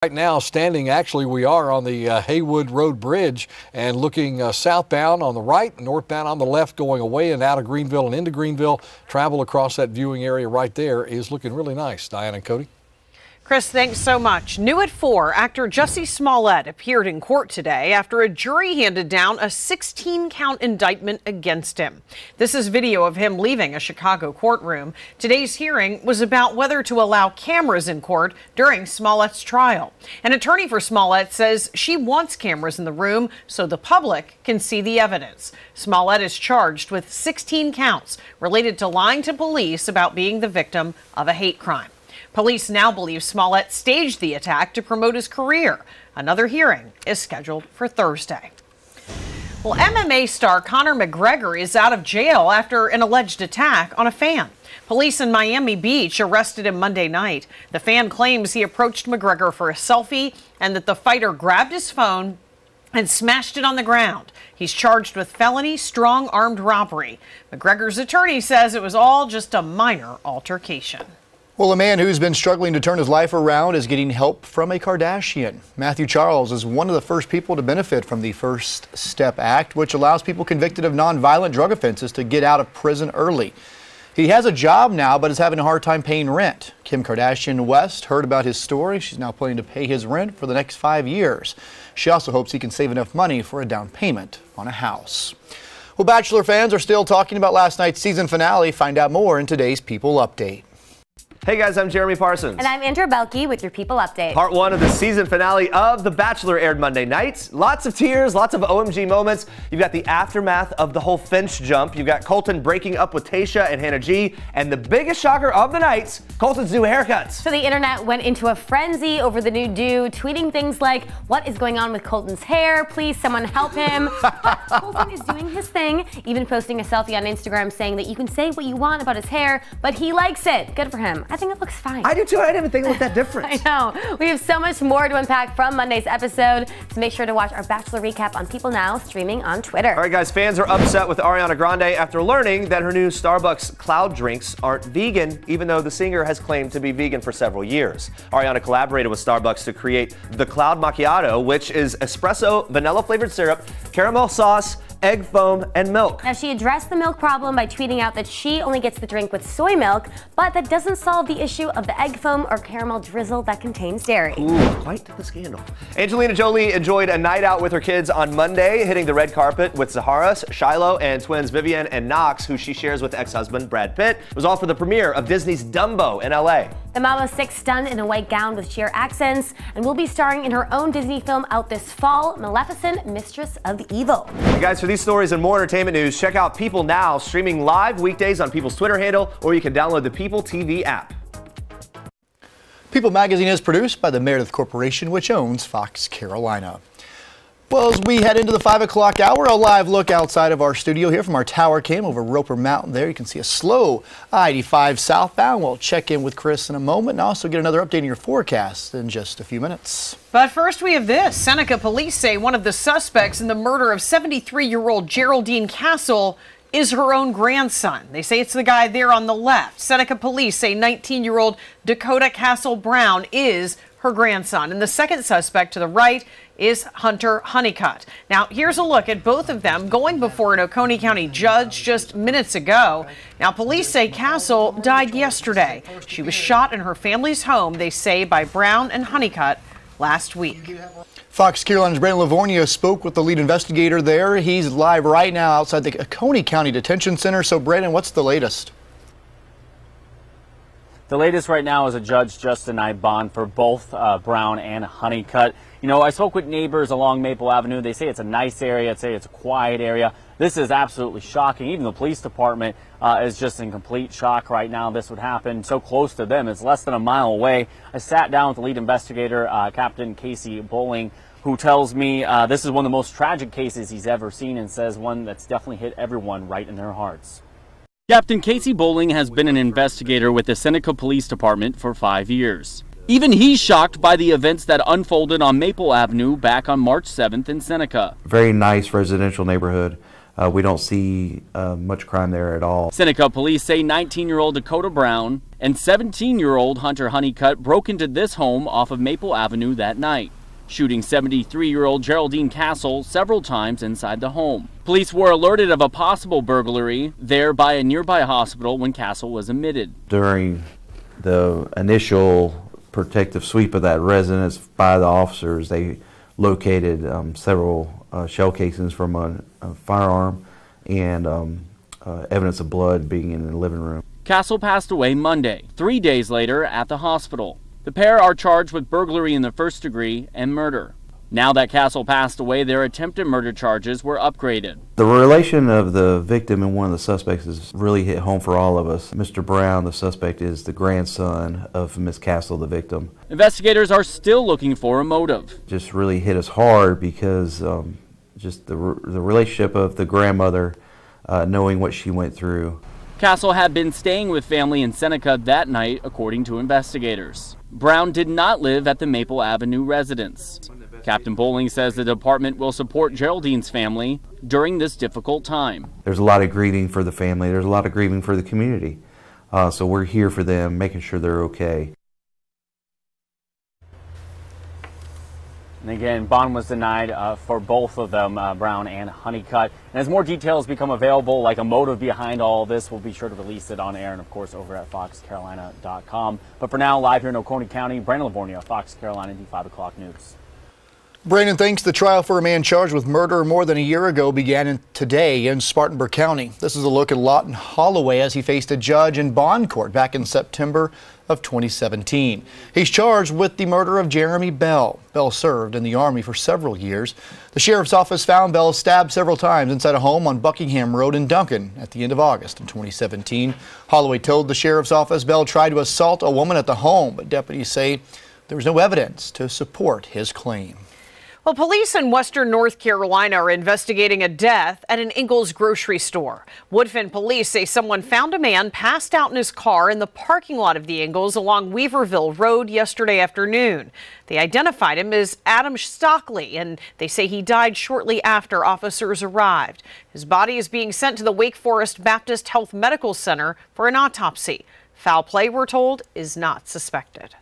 Right now, actually, we are on the Haywood Road Bridge and looking southbound on the right, northbound on the left, going away and out of Greenville and into Greenville. Travel across that viewing area right there is looking really nice. Diana and Cody. Chris, thanks so much. New at 4, actor Jussie Smollett appeared in court today after a jury handed down a 16-count indictment against him. This is video of him leaving a Chicago courtroom. Today's hearing was about whether to allow cameras in court during Smollett's trial. An attorney for Smollett says she wants cameras in the room so the public can see the evidence. Smollett is charged with 16 counts related to lying to police about being the victim of a hate crime. Police now believe Smollett staged the attack to promote his career. Another hearing is scheduled for Thursday. Well, MMA star Conor McGregor is out of jail after an alleged attack on a fan. Police in Miami Beach arrested him Monday night. The fan claims he approached McGregor for a selfie and that the fighter grabbed his phone and smashed it on the ground. He's charged with felony strong armed robbery. McGregor's attorney says it was all just a minor altercation. Well, a man who's been struggling to turn his life around is getting help from a Kardashian. Matthew Charles is one of the first people to benefit from the First Step Act, which allows people convicted of nonviolent drug offenses to get out of prison early. He has a job now, but is having a hard time paying rent. Kim Kardashian West heard about his story. She's now planning to pay his rent for the next 5 years. She also hopes he can save enough money for a down payment on a house. Well, Bachelor fans are still talking about last night's season finale. Find out more in today's People Update. Hey guys, I'm Jeremy Parsons. And I'm Andrew Belke with your People Update. Part 1 of the season finale of The Bachelor aired Monday night. Lots of tears, lots of OMG moments. You've got the aftermath of the whole Finch jump. You've got Colton breaking up with Tayshia and Hannah G. And the biggest shocker of the night, Colton's new haircuts. So the internet went into a frenzy over the new do, tweeting things like, "What is going on with Colton's hair? Please, someone help him." But Colton is doing his thing, even posting a selfie on Instagram saying that you can say what you want about his hair, but he likes it. Good for him. I think it looks fine. I do too. I didn't even think it looked that different. I know. We have so much more to unpack from Monday's episode, so make sure to watch our Bachelor recap on People Now, streaming on Twitter. All right, guys, fans are upset with Ariana Grande after learning that her new Starbucks Cloud drinks aren't vegan, even though the singer has claimed to be vegan for several years. Ariana collaborated with Starbucks to create the Cloud Macchiato, which is espresso, vanilla-flavored syrup, caramel sauce, egg foam, and milk. Now, she addressed the milk problem by tweeting out that she only gets the drink with soy milk, but that doesn't solve the issue of the egg foam or caramel drizzle that contains dairy. Ooh, quite the scandal. Angelina Jolie enjoyed a night out with her kids on Monday, hitting the red carpet with Zahara, Shiloh, and twins Vivian and Knox, who she shares with ex-husband Brad Pitt. It was all for the premiere of Disney's Dumbo in LA. The mom of 6 stunned in a white gown with sheer accents and will be starring in her own Disney film out this fall, Maleficent, Mistress of Evil. Hey guys, for these stories and more entertainment news, check out People Now, streaming live weekdays on People's Twitter handle, or you can download the People TV app. People Magazine is produced by the Meredith Corporation, which owns Fox Carolina. Well, as we head into the 5 o'clock hour, a live look outside of our studio here from our tower cam over Roper Mountain. There you can see a slow I-85 southbound. We'll check in with Chris in a moment and also get another update on your forecast in just a few minutes. But first we have this. Seneca police say one of the suspects in the murder of 73-year-old Geraldine Castle is her own grandson. They say it's the guy there on the left. Seneca police say 19-year-old Dakota Castle Brown is her grandson. And the second suspect to the right is Hunter Honeycutt. Now, here's a look at both of them going before an Oconee County judge just minutes ago. Now, police say Castle died yesterday. She was shot in her family's home, they say, by Brown and Honeycutt last week. Fox Carolina's Brandon Livornia spoke with the lead investigator there. He's live right now outside the Oconee County Detention Center. So, Brandon, what's the latest? The latest right now is a judge just denied bond for both Brown and Honeycutt. You know, I spoke with neighbors along Maple Avenue. They say it's a nice area. They say it's a quiet area. This is absolutely shocking. Even the police department is just in complete shock right now. This would happen so close to them. It's less than a mile away. I sat down with the lead investigator, Captain Casey Bowling, who tells me this is one of the most tragic cases he's ever seen and says one that's definitely hit everyone right in their hearts. Captain Casey Bowling has been an investigator with the Seneca Police Department for 5 years. Even he's shocked by the events that unfolded on Maple Avenue back on March 7th in Seneca. Very nice residential neighborhood. we don't see much crime there at all. Seneca police say 19-year-old Dakota Brown and 17-year-old Hunter Honeycutt broke into this home off of Maple Avenue that night, shooting 73-year-old Geraldine Castle several times inside the home. Police were alerted of a possible burglary there by a nearby hospital when Castle was admitted. During the initial protective sweep of that residence by the officers, they located several shell casings from a firearm and evidence of blood being in the living room. Castle passed away Monday, 3 days later at the hospital. The pair are charged with burglary in the first degree and murder. Now that Castle passed away, their attempted murder charges were upgraded. The relation of the victim and one of the suspects has really hit home for all of us. Mr. Brown, the suspect, is the grandson of Miss Castle, the victim. Investigators are still looking for a motive. Just really hit us hard because just the relationship of the grandmother, knowing what she went through. Castle had been staying with family in Seneca that night, according to investigators. Brown did not live at the Maple Avenue residence. Captain Bowling says the department will support Geraldine's family during this difficult time. There's a lot of grieving for the family. There's a lot of grieving for the community. So we're here for them, making sure they're okay. And again, bond was denied for both of them, Brown and Honeycutt. And as more details become available, like a motive behind all of this, we'll be sure to release it on air and, of course, over at foxcarolina.com. But for now, live here in Oconee County, Brandon Livornia, Fox Carolina, D5 o'clock news. Brandon, thanks. The trial for a man charged with murder more than a year ago began today in Spartanburg County. This is a look at Lawton Holloway as he faced a judge in bond court back in September of 2017. He's charged with the murder of Jeremy Bell. Bell served in the Army for several years. The sheriff's office found Bell stabbed several times inside a home on Buckingham Road in Duncan at the end of August in 2017. Holloway told the sheriff's office Bell tried to assault a woman at the home, but deputies say there was no evidence to support his claim. Well, police in western North Carolina are investigating a death at an Ingalls grocery store. Woodfin police say someone found a man passed out in his car in the parking lot of the Ingalls along Weaverville Road yesterday afternoon. They identified him as Adam Stockley, and they say he died shortly after officers arrived. His body is being sent to the Wake Forest Baptist Health Medical Center for an autopsy. Foul play, we're told, is not suspected.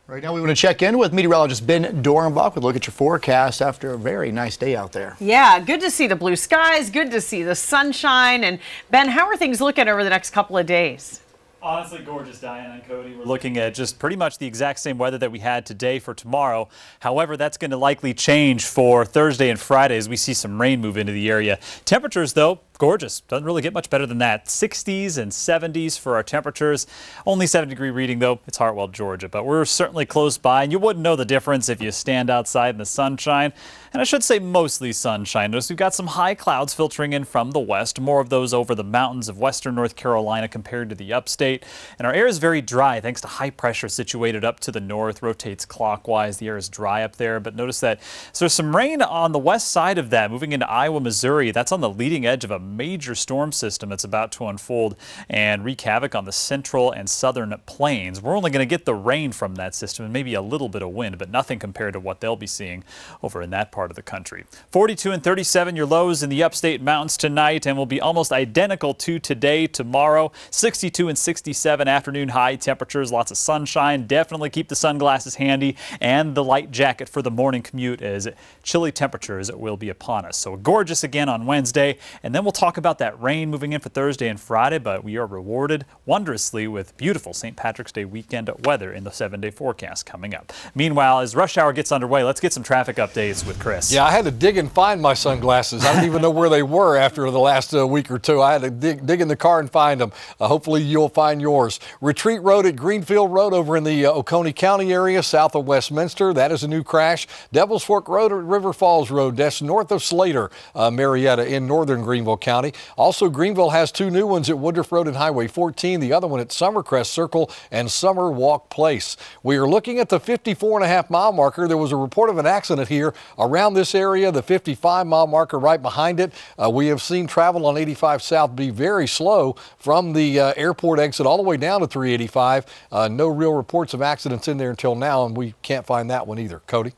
Right now we want to check in with meteorologist Ben Dorenbach with a look at your forecast after a very nice day out there. Yeah, good to see the blue skies, good to see the sunshine. And Ben, how are things looking over the next couple of days? Honestly, gorgeous, Diana and Cody. We're looking at just pretty much the exact same weather that we had today for tomorrow. However, that's going to likely change for Thursday and Friday as we see some rain move into the area. Temperatures, though, gorgeous. Doesn't really get much better than that. 60s and 70s for our temperatures. Only 7-degree reading, though. It's Hartwell, Georgia. But we're certainly close by, and you wouldn't know the difference if you stand outside in the sunshine. And I should say mostly sunshine. Notice we've got some high clouds filtering in from the west. More of those over the mountains of western North Carolina compared to the upstate. And our air is very dry thanks to high pressure situated up to the north. Rotates clockwise. The air is dry up there. But notice that so there's some rain on the west side of that moving into Iowa, Missouri. That's on the leading edge of a major storm system that's about to unfold and wreak havoc on the central and southern plains. We're only going to get the rain from that system and maybe a little bit of wind, but nothing compared to what they'll be seeing over in that part of the country. 42 and 37 your lows in the upstate mountains tonight and will be almost identical to today, tomorrow. 62 and 67 afternoon high temperatures, lots of sunshine. Definitely keep the sunglasses handy and the light jacket for the morning commute as chilly temperatures will be upon us. So gorgeous again on Wednesday, and then we'll talk about that rain moving in for Thursday and Friday, but we are rewarded wondrously with beautiful St. Patrick's Day weekend weather in the 7-day forecast coming up. Meanwhile, as rush hour gets underway, let's get some traffic updates with Chris. Yeah, I had to dig and find my sunglasses. I didn't even know where they were after the last week or two. I had to dig in the car and find them. Hopefully you'll find yours. Retreat Road at Greenfield Road over in the Oconee County area, south of Westminster. That is a new crash. Devil's Fork Road at River Falls Road, that's north of Slater, Marietta in northern Greenville County. Also, Greenville has two new ones at Woodruff Road and Highway 14, the other one at Summercrest Circle and Summer Walk Place. We are looking at the 54.5-mile marker. There was a report of an accident here around this area, the 55-mile marker right behind it. We have seen travel on 85 South be very slow from the airport exit all the way down to 385. No real reports of accidents in there until now, and we can't find that one either. Cody?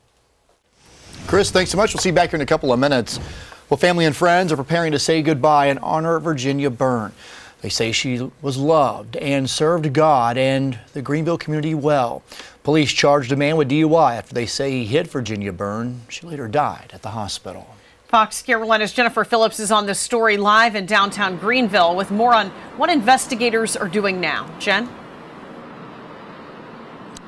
Chris, thanks so much. We'll see you back here in a couple of minutes. Well, family and friends are preparing to say goodbye and honor Virginia Byrne. They say she was loved and served God and the Greenville community well. Police charged a man with DUI after they say he hit Virginia Byrne. She later died at the hospital. Fox Carolina's Jennifer Phillips is on this story live in downtown Greenville with more on what investigators are doing now. Jen?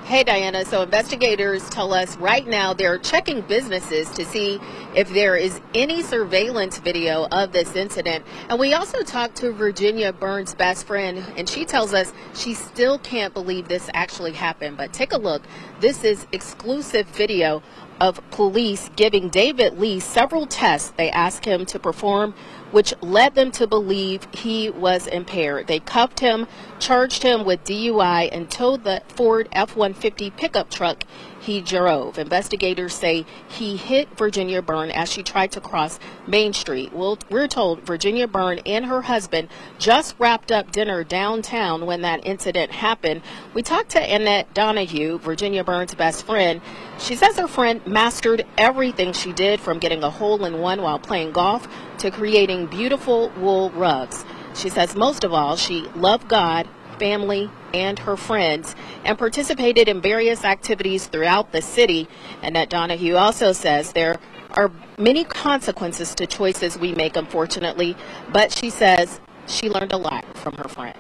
Hey, Diana. So investigators tell us right now they're checking businesses to see if there is any surveillance video of this incident. And we also talked to Virginia Byrne's best friend, and she tells us she still can't believe this actually happened. But take a look. This is exclusive video of police giving David Lee several tests they asked him to perform, which led them to believe he was impaired. They cuffed him, charged him with DUI, and towed the Ford F-150 pickup truck he drove. Investigators say he hit Virginia Byrne as she tried to cross Main Street. Well, we're told Virginia Byrne and her husband just wrapped up dinner downtown when that incident happened. We talked to Annette Donahue, Virginia Byrne's best friend. She says her friend mastered everything she did, from getting a hole-in-one while playing golf to creating beautiful wool rugs. She says most of all, she loved God, family, and her friends, and participated in various activities throughout the city. Annette Donahue also says there are many consequences to choices we make, unfortunately, but she says she learned a lot from her friend.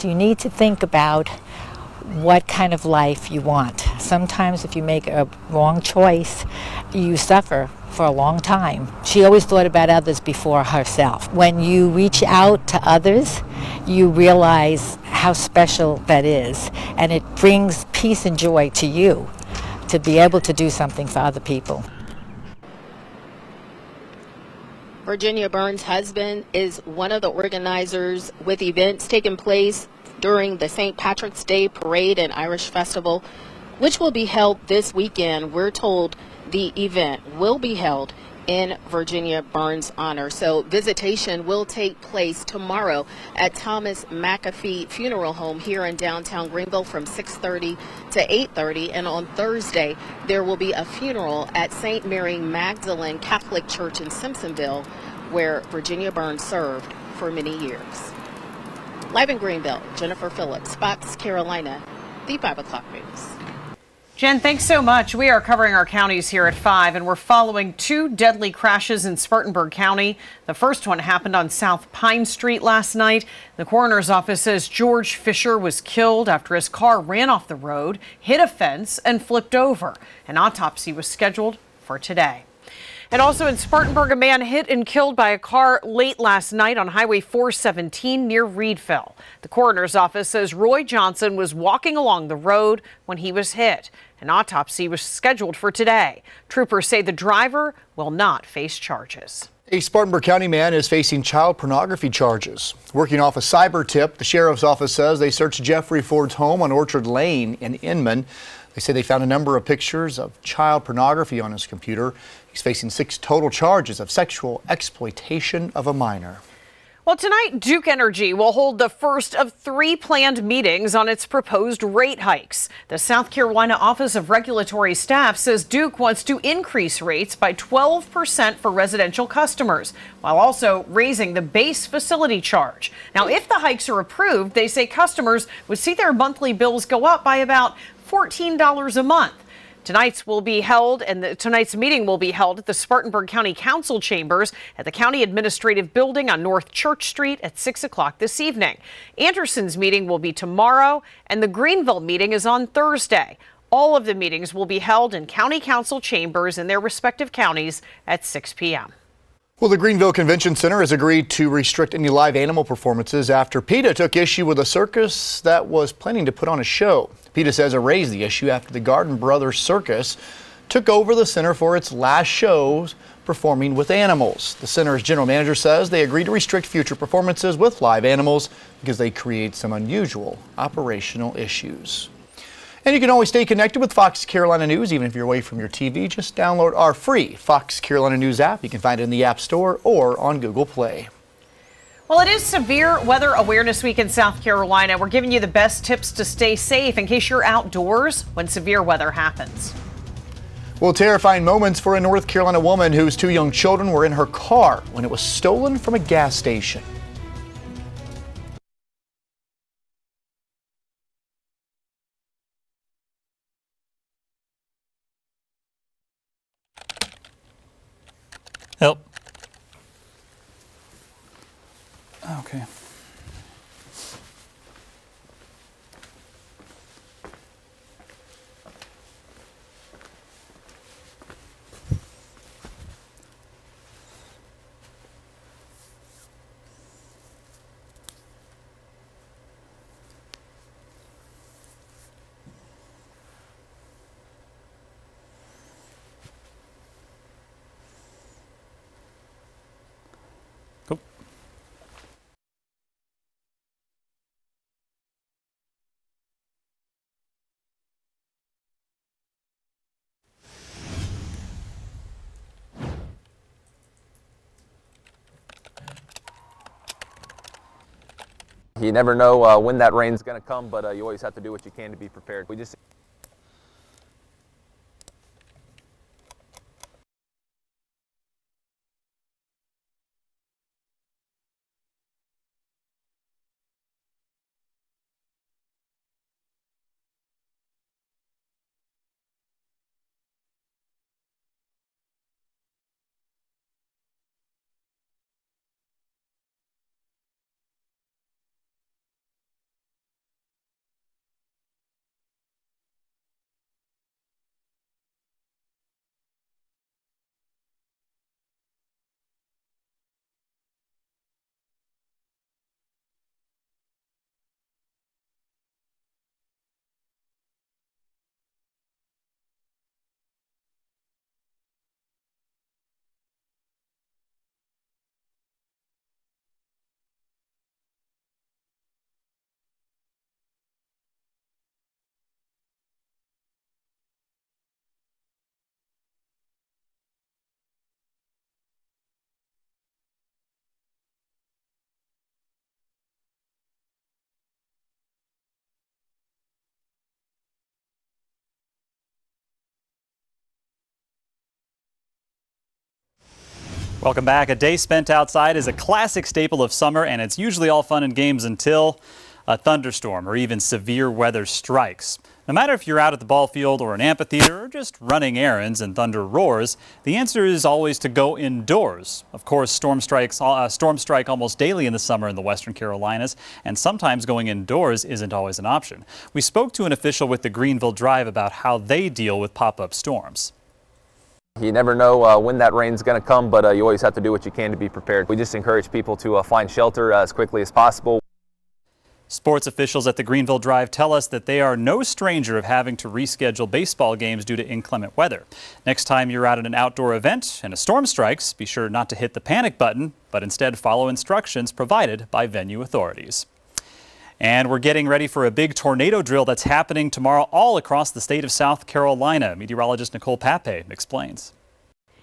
You need to think about what kind of life you want. Sometimes if you make a wrong choice, you suffer for a long time. She always thought about others before herself. When you reach out to others, you realize how special that is, and it brings peace and joy to you to be able to do something for other people. Virginia Byrne's husband is one of the organizers with events taking place during the St. Patrick's Day Parade and Irish Festival, which will be held this weekend. We're told the event will be held in Virginia Byrne's honor. So visitation will take place tomorrow at Thomas McAfee Funeral Home here in downtown Greenville from 6:30 to 8:30. And on Thursday, there will be a funeral at St. Mary Magdalene Catholic Church in Simpsonville, where Virginia Byrne served for many years. Live in Greenville, Jennifer Phillips, Fox Carolina, the 5 o'clock news. Jen, thanks so much. We are covering our counties here at 5, and we're following 2 deadly crashes in Spartanburg County. The first one happened on South Pine Street last night. The coroner's office says George Fisher was killed after his car ran off the road, hit a fence, and flipped over. An autopsy was scheduled for today. And also in Spartanburg, a man hit and killed by a car late last night on Highway 417 near Reedville. The coroner's office says Roy Johnson was walking along the road when he was hit. An autopsy was scheduled for today. Troopers say the driver will not face charges. A Spartanburg County man is facing child pornography charges. Working off a cyber tip, the sheriff's office says they searched Jeffrey Ford's home on Orchard Lane in Inman. They say they found a number of pictures of child pornography on his computer. He's facing 6 total charges of sexual exploitation of a minor. Well, tonight, Duke Energy will hold the first of 3 planned meetings on its proposed rate hikes. The South Carolina Office of Regulatory Staff says Duke wants to increase rates by 12% for residential customers, while also raising the base facility charge. Now, if the hikes are approved, they say customers would see their monthly bills go up by about $14 a month. Tonight's meeting will be held at the Spartanburg County Council Chambers at the County Administrative Building on North Church Street at 6 o'clock this evening. Anderson's meeting will be tomorrow, and the Greenville meeting is on Thursday. All of the meetings will be held in County Council Chambers in their respective counties at 6 p.m. Well, the Greenville Convention Center has agreed to restrict any live animal performances after PETA took issue with a circus that was planning to put on a show. PETA says it raised the issue after the Garden Brothers Circus took over the center for its last shows performing with animals. The center's general manager says they agreed to restrict future performances with live animals because they create some unusual operational issues. And you can always stay connected with Fox Carolina News even if you're away from your TV. Just download our free Fox Carolina News app. You can find it in the App Store or on Google Play. Well, it is Severe Weather Awareness Week in South Carolina. We're giving you the best tips to stay safe in case you're outdoors when severe weather happens. Well, terrifying moments for a North Carolina woman whose 2 young children were in her car when it was stolen from a gas station. Help. Okay. Cool. You never know when that rain's going to come, but you always have to do what you can to be prepared. We just Welcome back. A day spent outside is a classic staple of summer, and it's usually all fun and games until a thunderstorm or even severe weather strikes. No matter if you're out at the ball field or an amphitheater or just running errands and thunder roars, the answer is always to go indoors. Of course, storms strike almost daily in the summer in the Western Carolinas, and sometimes going indoors isn't always an option. We spoke to an official with the Greenville Drive about how they deal with pop-up storms. You never know when that rain's going to come, but you always have to do what you can to be prepared. We just encourage people to find shelter as quickly as possible. Sports officials at the Greenville Drive tell us that they are no stranger of having to reschedule baseball games due to inclement weather. Next time you're out at an outdoor event and a storm strikes, be sure not to hit the panic button, but instead follow instructions provided by venue authorities. And we're getting ready for a big tornado drill that's happening tomorrow all across the state of South Carolina. Meteorologist Nicole Pape explains.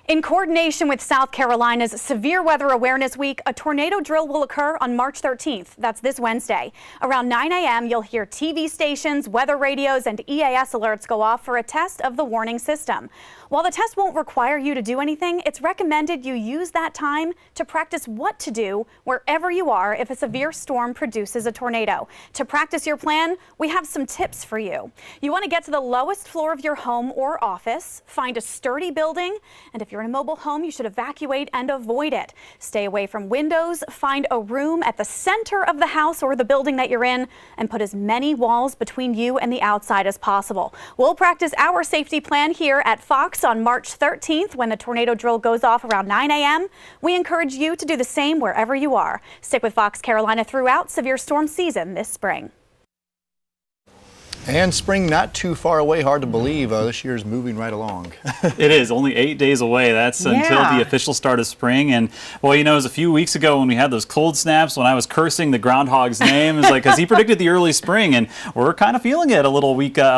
In coordination with South Carolina's Severe Weather Awareness Week, a tornado drill will occur on March 13th. That's this Wednesday. Around 9 a.m., you'll hear TV stations, weather radios, and EAS alerts go off for a test of the warning system. While the test won't require you to do anything, it's recommended you use that time to practice what to do wherever you are if a severe storm produces a tornado. To practice your plan, we have some tips for you. You want to get to the lowest floor of your home or office, find a sturdy building, and if you're in a mobile home, you should evacuate and avoid it. Stay away from windows, find a room at the center of the house or the building that you're in, and put as many walls between you and the outside as possible. We'll practice our safety plan here at Fox on March 13th when the tornado drill goes off around 9 a.m. We encourage you to do the same wherever you are. Stick with Fox Carolina throughout severe storm season this spring. And spring not too far away. Hard to believe this year's moving right along. It is only 8 days away. That's until the official start of spring. And well, you know, it was a few weeks ago when we had those cold snaps when I was cursing the groundhog's name. It's like, because he predicted the early spring, and we're kind of feeling it a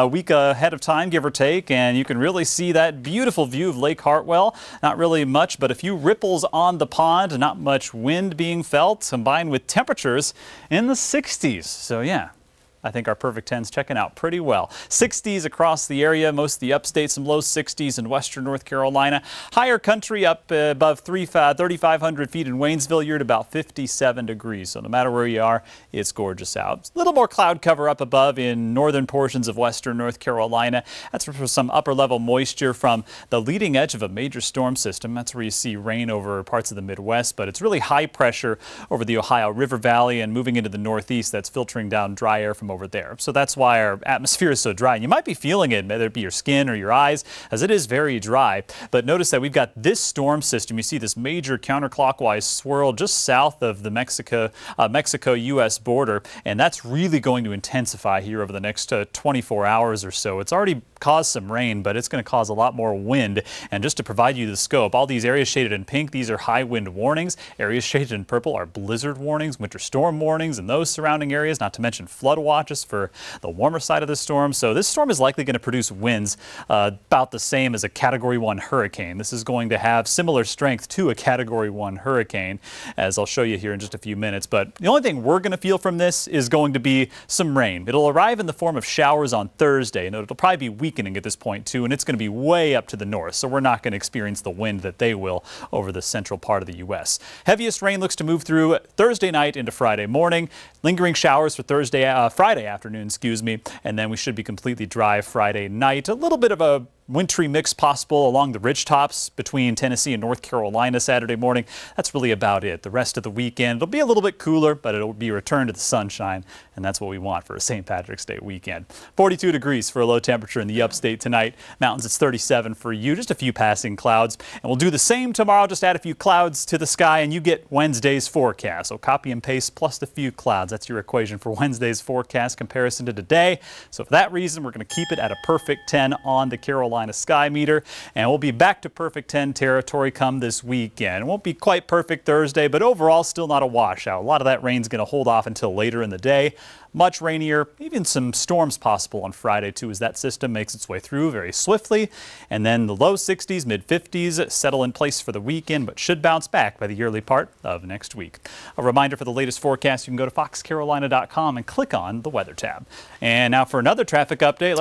week ahead of time, give or take. And you can really see that beautiful view of Lake Hartwell. Not really much, but a few ripples on the pond. Not much wind being felt, combined with temperatures in the 60s. So yeah. I think our perfect 10's checking out pretty well. 60s across the area, most of the upstate, some low 60s in western North Carolina. Higher country up above 3,500 feet in Waynesville, you're at about 57 degrees. So no matter where you are, it's gorgeous out. A little more cloud cover up above in northern portions of western North Carolina. That's for some upper level moisture from the leading edge of a major storm system. That's where you see rain over parts of the Midwest, but it's really high pressure over the Ohio River Valley and moving into the northeast. That's filtering down dry air from over there. So that's why our atmosphere is so dry. And you might be feeling it, whether it be your skin or your eyes, as it is very dry. But notice that we've got this storm system. You see this major counterclockwise swirl just south of the Mexico-U.S. border. And that's really going to intensify here over the next 24 hours or so. It's already caused some rain, but it's going to cause a lot more wind. And just to provide you the scope, all these areas shaded in pink, these are high wind warnings. Areas shaded in purple are blizzard warnings, winter storm warnings in those surrounding areas, not to mention flood watches for the warmer side of the storm. So this storm is likely going to produce winds about the same as a Category 1 hurricane. This is going to have similar strength to a Category 1 hurricane, as I'll show you here in just a few minutes. But the only thing we're going to feel from this is going to be some rain. It'll arrive in the form of showers on Thursday, and it'll probably be weakening at this point too, and it's going to be way up to the north, so we're not going to experience the wind that they will over the central part of the U.S. Heaviest rain looks to move through Thursday night into Friday morning. Lingering showers for Friday afternoon, and then we should be completely dry Friday night. A little bit of a wintry mix possible along the ridge tops between Tennessee and North Carolina Saturday morning. That's really about it. The rest of the weekend, it'll be a little bit cooler, but it'll be a return to the sunshine, and that's what we want for a St. Patrick's Day weekend. 42 degrees for a low temperature in the upstate tonight. Mountains, it's 37 for you, just a few passing clouds. And we'll do the same tomorrow, just add a few clouds to the sky, and you get Wednesday's forecast. So copy and paste plus the few clouds. That's your equation for Wednesday's forecast comparison to today. So for that reason, we're going to keep it at a perfect 10 on the Carolina Sky Meter, and we'll be back to perfect 10 territory come this weekend. It won't be quite perfect Thursday, but overall still not a washout. A lot of that rain's going to hold off until later in the day. Much rainier, even some storms possible on Friday too, as that system makes its way through very swiftly. And then the low 60s, mid 50s settle in place for the weekend, but should bounce back by the early part of next week. A reminder for the latest forecast, you can go to foxcarolina.com and click on the weather tab. And now for another traffic update.